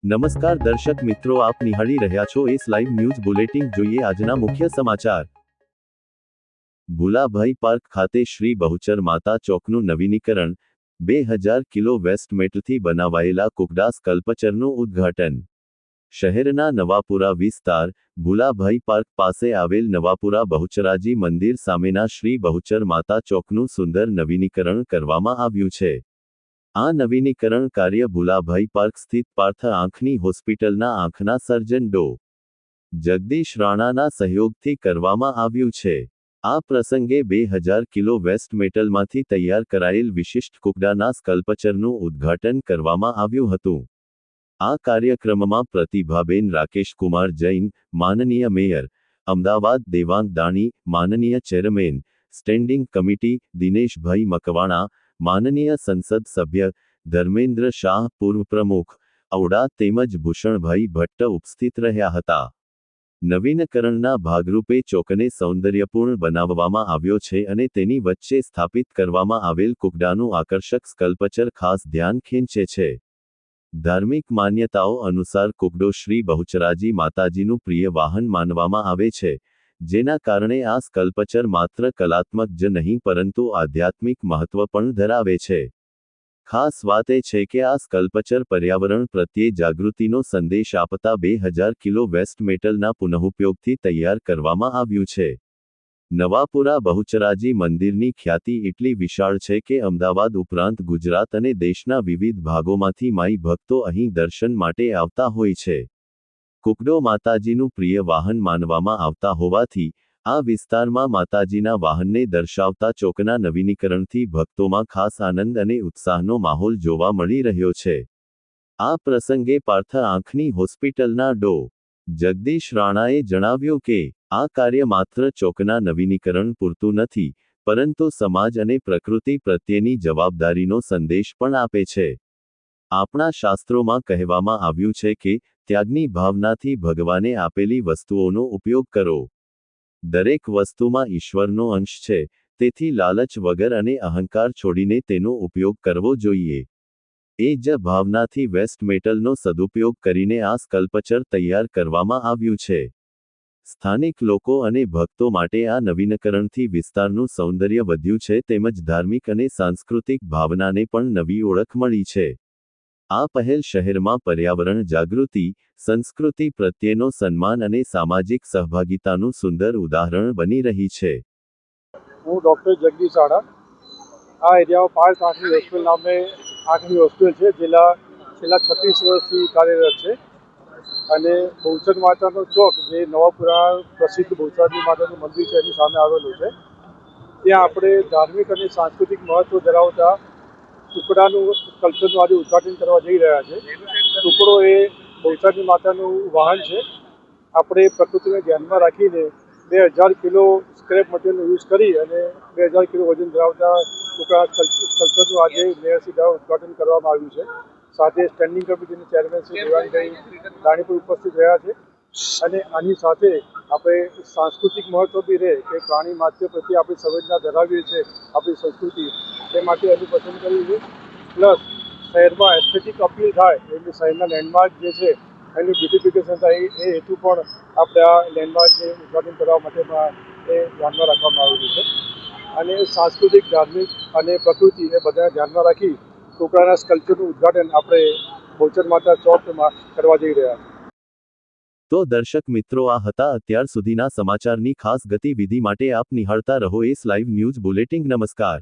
નમસ્કાર દર્શક મિત્રો, આપ નિહાળી રહ્યા છો એસ લાઈવ ન્યૂઝ બુલેટિન. જોઈએ આજના મુખ્ય સમાચાર. ભુલાભાઈ પાર્ક ખાતે શ્રી બહુચર માતા ચોકનું નવીનીકરણ, 2000 કિલો વેસ્ટ મેટલથી બનાવાયેલા કુકડા સ્કલ્પચરનું ઉદ્ઘાટન. શહેરના નવાપુરા વિસ્તાર, ભુલાભાઈ પાર્ક પાસે આવેલ નવાપુરા બહુચરાજી મંદિર સામેના શ્રી બહુચર માતા ચોકનું સુંદર નવીનીકરણ કરવામાં આવ્યું છે. આ નવીનીકરણ કાર્ય ભુલાભાઈ પાર્ક સ્થિત પાર્થ આંખની હોસ્પિટલના આંખના સર્જન ડો. જગદીશ રાણાના સહયોગથી કરવામાં આવ્યું છે. આ પ્રસંગે 2000 કિલો વેસ્ટ મેટલમાંથી તૈયાર કરાયેલ વિશિષ્ટ કુકડાના સ્કલ્પચરનું ઉદ્ઘાટન કરવામાં આવ્યું હતું. આ કાર્યક્રમમાં પ્રતિભાબેન રાકેશકુમાર જૈન, માનનીય મેયર, અમદાવાદ દેવાંગ દાણી, માનનીય chairman, standing committee, Dineshbhai Makwana, માનનીય સંસદ સભ્ય, ધર્મેન્દ્ર શાહ પૂર્વ પ્રમુખ, ઔડા તેમજ ભૂષણભાઈ ભટ્ટ ઉપસ્થિત રહ્યા હતા. નવીનકરણના ભાગરૂપે ચોકને સૌંદર્યપૂર્ણ બનાવવામાં આવ્યો છે અને તેની વચ્ચે સ્થાપિત કરવામાં આવેલ કુકડાનું આકર્ષક સ્કલ્પચર ખાસ ધ્યાન ખેંચે છે. ધાર્મિક માન્યતાઓ અનુસાર કુકડો શ્રી બહુચરાજી માતાજીનું પ્રિય વાહન માનવામાં આવે છે, જેના કારણે આ સ્કલ્પચર માત્ર કલાત્મક જ નહીં પરંતુ આધ્યાત્મિક મહત્વ પણ ધરાવે છે. ખાસ વાત એ છે કે આ સ્કલ્પચર પર્યાવરણ પ્રત્યે જાગૃતિનો સંદેશ આપતા 2000 કિલો વેસ્ટ મેટલના પુનઃઉપયોગથી તૈયાર કરવામાં આવ્યું છે. નવાપુરા બહુચરાજી મંદિરની ખ્યાતિ એટલી વિશાળ છે કે અમદાવાદ ઉપરાંત ગુજરાત અને દેશના વિવિધ ભાગોમાંથી માઈ ભક્તો અહીં દર્શન માટે આવતા હોય છે. કુકડો માતાજીનું પ્રિય વાહન માનવામાં આવતા હોવાથી, આ વિસ્તારમાં માતાજીના વાહનને દર્શાવતા ચોકના નવીનીકરણથી ભક્તોમાં ખાસ આનંદ અને ઉત્સાહનો માહોલ જોવા મળી રહ્યો છે. આ પ્રસંગે પાર્થ આંખની હોસ્પિટલના ડો. જગદીશ રાણાએ જણાવ્યું કે, આ કાર્ય માત્ર ચોકના નવીનીકરણ પૂરતું નથી, પરંતુ સમાજ અને પ્રકૃતિ પ્રત્યેની જવાબદારીનો સંદેશ પણ આપે છે. આપણા શાસ્ત્રોમાં કહેવામાં આવ્યું છે કે, ત્યાગની ભાવનાથી ભગવાને આપેલી વસ્તુઓનો ઉપયોગ કરો. દરેક વસ્તુમાં ઈશ્વરનો અંશ છે, તેથી લાલચ વગર અને અહંકાર છોડીને તેનો ઉપયોગ કરવો જોઈએ. એ જ ભાવનાથી વેસ્ટ મેટલનો સદુપયોગ કરીને આ સ્કલ્પચર તૈયાર કરવામાં આવ્યું છે. સ્થાનિક લોકો અને ભક્તો માટે આ નવીનકરણથી વિસ્તારનું સૌંદર્ય વધ્યું છે તેમજ ધાર્મિક અને સાંસ્કૃતિક ભાવનાને પણ નવી ઓળખ મળી છે. આ પહેલ શહેરમાં પર્યાવરણ જાગૃતિ, સંસ્કૃતિ પ્રત્યેનો સન્માન અને સામાજિક સહભાગિતાનું સુંદર ઉદાહરણ બની રહી છે. હું ડૉક્ટર જગદીશ રાણા. આ એરિયામાં પાર્થ આંખની હોસ્પિટલ નામે આંખની હોસ્પિટલ છે, છેલ્લા 36 વર્ષથી કાર્યરત છે. અને બહુચર માતાનો ચોક, જે નવાપુરા પ્રસિદ્ધ બહુચરાજી માતાનું મંદિર છે એની સામે આવેલું છે, ત્યાં આપણે ધાર્મિક અને સાંસ્કૃતિક મહત્વ ધરાવતા ટુકડાનું કલ્ચરનું આજે ઉદ્ઘાટન કરવા જઈ રહ્યા છે. ટુકડો એ બહુચરાજી માતાનું વાહન છે. આપણે પ્રકૃતિને ધ્યાનમાં રાખીને 2000 કિલો સ્ક્રેપ મટીરિયલનો યુઝ કરી અને 2000 કિલો વજન ધરાવતા ટુકડા કલ્ચરનું આજે મેયરશ્રી દ્વારા ઉદ્ઘાટન કરવામાં આવ્યું છે. સાથે સ્ટેન્ડિંગ કમિટીના ચેરમેન શ્રી દેવાંગભાઈ દાણી પણ ઉપસ્થિત રહ્યા છે. અને આની સાથે આપણે સાંસ્કૃતિક મહત્વ બી રહે કે પ્રાણી માત્ય પ્રત્યે આપણી સંવેદના ધરાવીએ છીએ, આપણી સંસ્કૃતિ, તે માટે એનું પસંદ કર્યું છે. પ્લસ શહેરમાં એસ્થેટિક અપીલ થાય, એટલે શહેરના લેન્ડમાર્ક જે છે એનું બ્યુટિફિકેશન થાય, એ હેતુ પણ આપણે આ લેન્ડમાર્કને ઉદ્ઘાટન કરવા માટે એ ધ્યાનમાં રાખવામાં આવેલું છે. અને સાંસ્કૃતિક, ધાર્મિક અને પ્રકૃતિ એ બધા ધ્યાનમાં રાખી ટુકડાના સ્કલ્પચરનું ઉદ્ઘાટન આપણે બહુચર માતા ચોકમાં કરવા જઈ રહ્યા છીએ. તો દર્શક મિત્રો, આ હતા અત્યાર સુધીના સમાચારની ખાસ ગતિવિધિ માટે આપ નિહાળતા રહો એસ લાઈવ ન્યૂઝ બુલેટિન. નમસ્કાર.